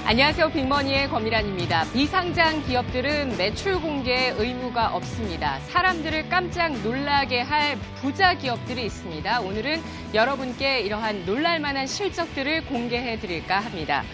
안녕하세요. 빅머니의 권미란입니다. 비상장 기업들은 매출 공개에 의무가 없습니다. 사람들을 깜짝 놀라게 할 부자 기업들이 있습니다. 오늘은 여러분께 이러한 놀랄만한 실적들을 공개해 드릴까 합니다.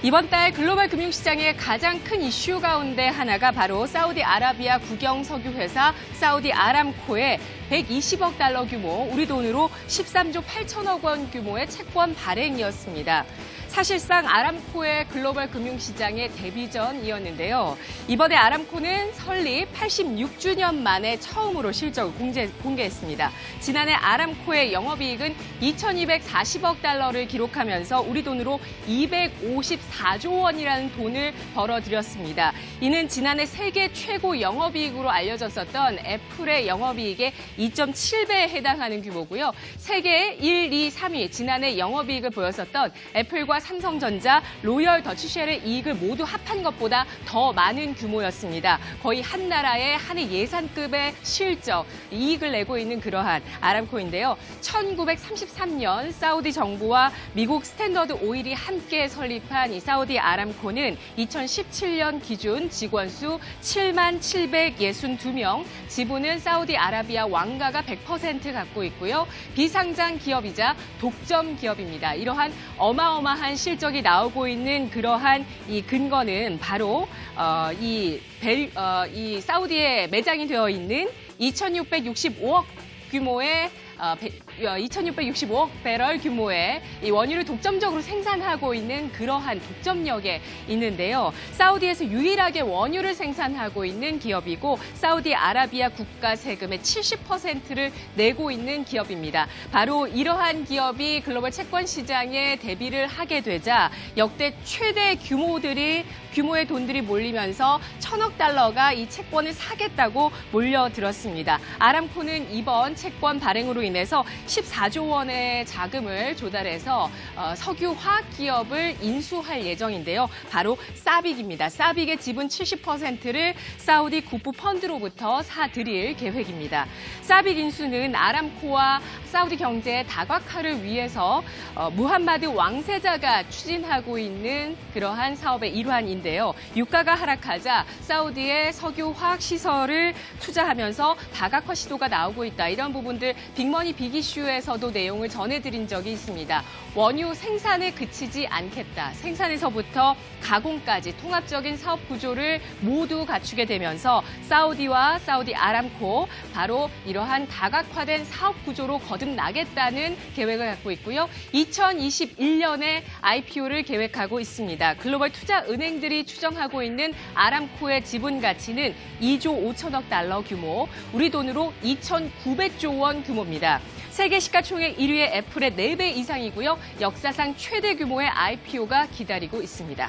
이번 달 글로벌 금융시장의 가장 큰 이슈 가운데 하나가 바로 사우디아라비아 국영 석유회사 사우디 아람코의 120억 달러 규모, 우리 돈으로 13조 8천억 원 규모의 채권 발행이었습니다. 사실상 아람코의 글로벌 금융시장의 데뷔전이었는데요. 이번에 아람코는 설립 86주년 만에 처음으로 실적을 공개했습니다. 지난해 아람코의 영업이익은 2,240억 달러를 기록하면서 우리 돈으로 254조 원이라는 돈을 벌어들였습니다. 이는 지난해 세계 최고 영업이익으로 알려졌었던 애플의 영업이익의 2.7배에 해당하는 규모고요. 세계 1, 2, 3위 지난해 영업이익을 보였었던 애플과 삼성전자, 로열 더치쉘의 이익을 모두 합한 것보다 더 많은 규모였습니다. 거의 한 나라의 한 해 예산급의 실적, 이익을 내고 있는 그러한 아람코인데요. 1933년 사우디 정부와 미국 스탠더드 오일이 함께 설립한 이 사우디 아람코는 2017년 기준 직원 수 7만 762명, 지분은 사우디아라비아 왕가가 100% 갖고 있고요. 비상장 기업이자 독점 기업입니다. 이러한 어마어마한 실적이 나오고 있는 그러한 이 근거는 바로 이 사우디에 매장이 되어 있는 2,665억 규모의 2,665억 배럴 규모의 이 원유를 독점적으로 생산하고 있는 그러한 독점력에 있는데요. 사우디에서 유일하게 원유를 생산하고 있는 기업이고 사우디아라비아 국가 세금의 70%를 내고 있는 기업입니다. 바로 이러한 기업이 글로벌 채권 시장에 데뷔를 하게 되자 역대 최대 규모의 돈들이 몰리면서 1,000억 달러가 이 채권을 사겠다고 몰려들었습니다. 아람코는 이번 채권 발행으로 인해서 14조 원의 자금을 조달해서 석유 화학 기업을 인수할 예정인데요. 바로 사빅입니다. 사빅의 지분 70%를 사우디 국부 펀드로부터 사들일 계획입니다. 사빅 인수는 아람코와 사우디 경제의 다각화를 위해서 무함마드 왕세자가 추진하고 있는 그러한 사업의 일환인데요. 유가가 하락하자 사우디의 석유 화학 시설을 투자하면서 다각화 시도가 나오고 있다. 이런 부분들 빅머니 빅이슈에서도 내용을 전해드린 적이 있습니다. 원유 생산에 그치지 않겠다. 생산에서부터 가공까지 통합적인 사업 구조를 모두 갖추게 되면서 사우디와 사우디 아람코 바로 이러한 다각화된 사업 구조로 거듭나겠다는 계획을 갖고 있고요. 2021년에 IPO를 계획하고 있습니다. 글로벌 투자 은행들이 추정하고 있는 아람코의 지분 가치는 2조 5천억 달러 규모, 우리 돈으로 2,900조 원 규모입니다. 세계 시가총액 1위의 애플의 4배 이상이고요. 역사상 최대 규모의 IPO가 기다리고 있습니다.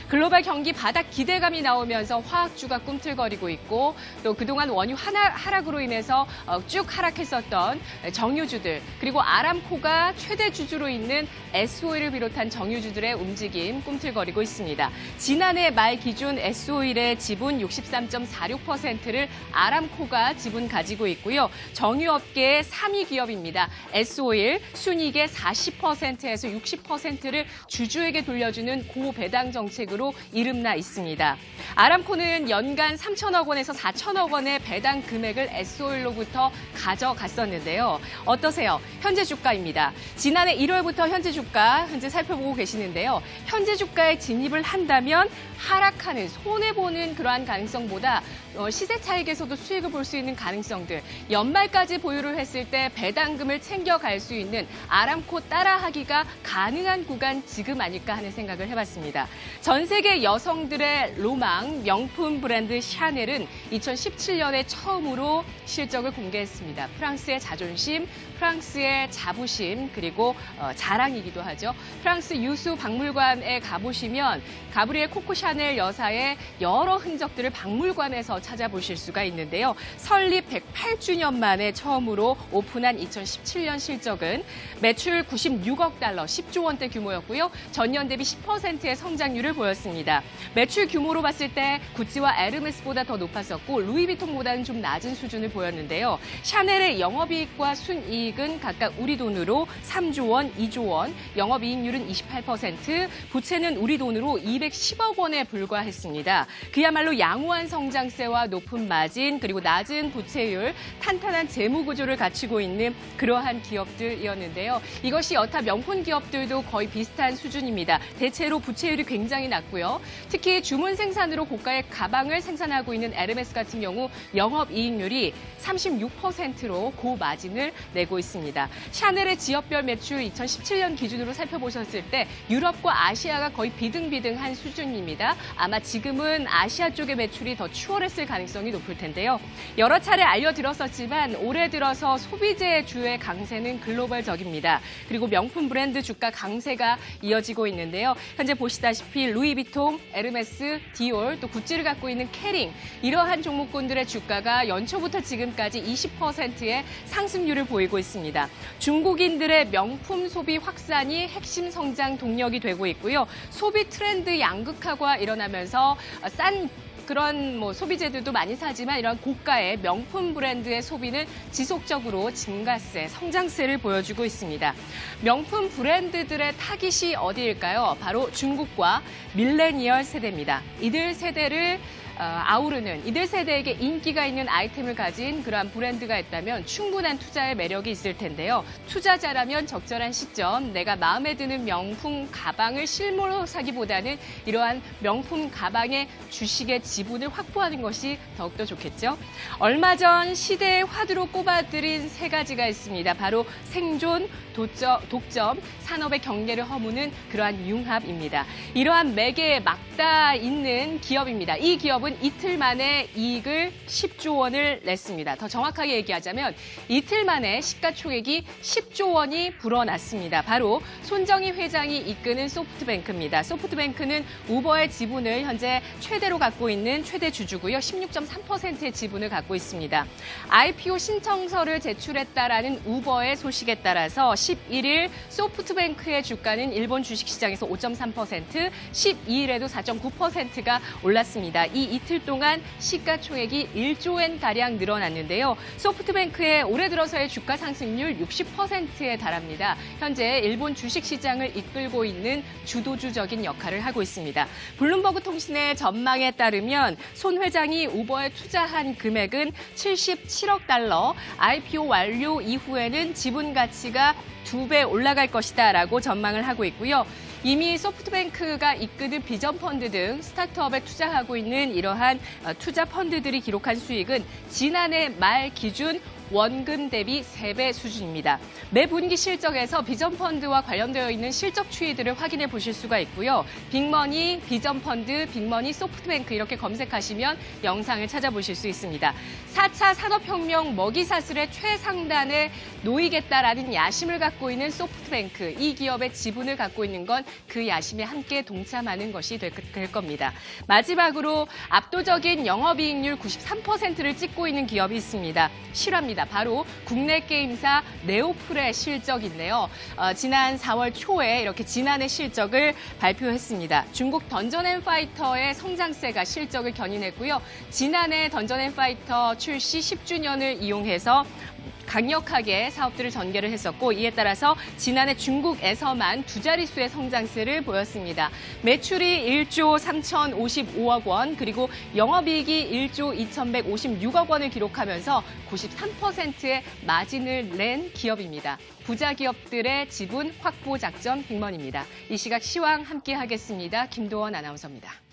글로벌 경기 바닥 기대감이 나오면서 화학주가 꿈틀거리고 있고 또 그동안 원유 하락으로 인해서 쭉 하락했었던 정유주들 그리고 아람코가 최대 주주로 있는 S오일을 비롯한 정유주들의 움직임 꿈틀거리고 있습니다. 지난해 말 기준 S오일의 지분 63.46%를 아람코가 지분 가지고 있고요. 정유업계의 3위 기업입니다. S오일 순이익의 40%에서 60%를 주주에게 돌려주는 고배당 정책으로 이름나 있습니다. 아람코는 연간 3천억 원에서 4천억 원의 배당 금액을 S오일로부터 가져갔었는데요. 어떠세요? 현재 주가입니다. 지난해 1월부터 현재 살펴보고 계시는데요. 현재 주가에 진입을 한다면 하락하는, 손해보는 그러한 가능성보다 시세 차익에서도 수익을 볼 수 있는 가능성들, 연말까지 보유를 했을 때 배당금을 챙겨갈 수 있는 아람코 따라하기가 가능한 구간 지금 아닐까 하는 생각을 해봤습니다. 전 세계 여성들의 로망, 명품 브랜드 샤넬은 2017년에 처음으로 실적을 공개했습니다. 프랑스의 자존심, 프랑스의 자부심, 그리고 자랑이기도 하죠. 프랑스 유수 박물관에 가보시면 가브리엘 코코 샤넬 여사의 여러 흔적들을 박물관에서 찾아보실 수가 있는데요. 설립 108주년 만에 처음으로 오픈한 2010 2017년 실적은 매출 96억 달러, 10조 원대 규모였고요. 전년 대비 10%의 성장률을 보였습니다. 매출 규모로 봤을 때 구찌와 에르메스보다 더 높았었고 루이비통보다는 좀 낮은 수준을 보였는데요. 샤넬의 영업이익과 순이익은 각각 우리 돈으로 3조 원, 2조 원, 영업이익률은 28%, 부채는 우리 돈으로 210억 원에 불과했습니다. 그야말로 양호한 성장세와 높은 마진, 그리고 낮은 부채율, 탄탄한 재무 구조를 갖추고 있는 그러한 기업들이었는데요. 이것이 여타 명품 기업들도 거의 비슷한 수준입니다. 대체로 부채율이 굉장히 낮고요. 특히 주문 생산으로 고가의 가방을 생산하고 있는 에르메스 같은 경우 영업이익률이 36%로 고마진을 내고 있습니다. 샤넬의 지역별 매출 2017년 기준으로 살펴보셨을 때 유럽과 아시아가 거의 비등비등한 수준입니다. 아마 지금은 아시아 쪽의 매출이 더 추월했을 가능성이 높을 텐데요. 여러 차례 알려드렸었지만 올해 들어서 소비재의 주의 강세는 글로벌적입니다. 그리고 명품 브랜드 주가 강세가 이어지고 있는데요. 현재 보시다시피 루이비통, 에르메스, 디올, 또 구찌를 갖고 있는 캐링, 이러한 종목군들의 주가가 연초부터 지금까지 20%의 상승률을 보이고 있습니다. 중국인들의 명품 소비 확산이 핵심 성장 동력이 되고 있고요. 소비 트렌드 양극화가 일어나면서 싼 그런 소비재들도 많이 사지만 이런 고가의 명품 브랜드의 소비는 지속적으로 증가세, 성장세를 보여주고 있습니다. 명품 브랜드들의 타깃이 어디일까요? 바로 중국과 밀레니얼 세대입니다. 이들 세대를 아우르는, 이들 세대에게 인기가 있는 아이템을 가진 그러한 브랜드가 있다면 충분한 투자의 매력이 있을 텐데요. 투자자라면 적절한 시점, 내가 마음에 드는 명품 가방을 실물로 사기보다는 이러한 명품 가방의 주식의 지분을 확보하는 것이 더욱더 좋겠죠. 얼마 전 시대의 화두로 꼽아들인 세 가지가 있습니다. 바로 생존, 독점, 산업의 경계를 허무는 그러한 융합입니다. 이러한 매개에 맞닿아 있는 기업입니다. 이 기업은 이틀 만에 이익을 10조 원을 냈습니다. 더 정확하게 얘기하자면 이틀 만에 시가총액이 10조 원이 불어났습니다. 바로 손정희 회장이 이끄는 소프트뱅크입니다. 소프트뱅크는 우버의 지분을 현재 최대로 갖고 있는 최대 주주고요. 16.3%의 지분을 갖고 있습니다. IPO 신청서를 제출했다라는 우버의 소식에 따라서 11일 소프트뱅크의 주가는 일본 주식시장에서 5.3%, 12일에도 4.9%가 올랐습니다. 이 이틀 동안 시가총액이 1조 엔가량 늘어났는데요. 소프트뱅크의 올해 들어서의 주가 상승률 60%에 달합니다. 현재 일본 주식시장을 이끌고 있는 주도주적인 역할을 하고 있습니다. 블룸버그 통신의 전망에 따르면 손 회장이 우버에 투자한 금액은 77억 달러, IPO 완료 이후에는 지분 가치가 2배 올라갈 것이다라고 전망을 하고 있고요. 이미 소프트뱅크가 이끄는 비전 펀드 등 스타트업에 투자하고 있는 이러한 투자 펀드들이 기록한 수익은 지난해 말 기준 원금 대비 3배 수준입니다. 매 분기 실적에서 비전 펀드와 관련되어 있는 실적 추이들을 확인해 보실 수가 있고요. 빅머니, 비전 펀드, 빅머니, 소프트뱅크 이렇게 검색하시면 영상을 찾아보실 수 있습니다. 4차 산업혁명 먹이사슬의 최상단에 놓이겠다라는 야심을 갖고 있는 소프트뱅크, 이 기업의 지분을 갖고 있는 건 그 야심에 함께 동참하는 것이 될 겁니다. 마지막으로 압도적인 영업이익률 93%를 찍고 있는 기업이 있습니다. 실화입니다. 바로 국내 게임사 네오플의 실적인데요. 지난 4월 초에 이렇게 지난해 실적을 발표했습니다. 중국 던전앤파이터의 성장세가 실적을 견인했고요. 지난해 던전앤파이터 출시 10주년을 이용해서 강력하게 사업들을 전개를 했었고 이에 따라서 지난해 중국에서만 두 자릿수의 성장세를 보였습니다. 매출이 1조 3,055억 원 그리고 영업이익이 1조 2,156억 원을 기록하면서 93%의 마진을 낸 기업입니다. 부자 기업들의 지분 확보 작전 빅먼입니다. 이 시각 시황 함께 하겠습니다. 김도원 아나운서입니다.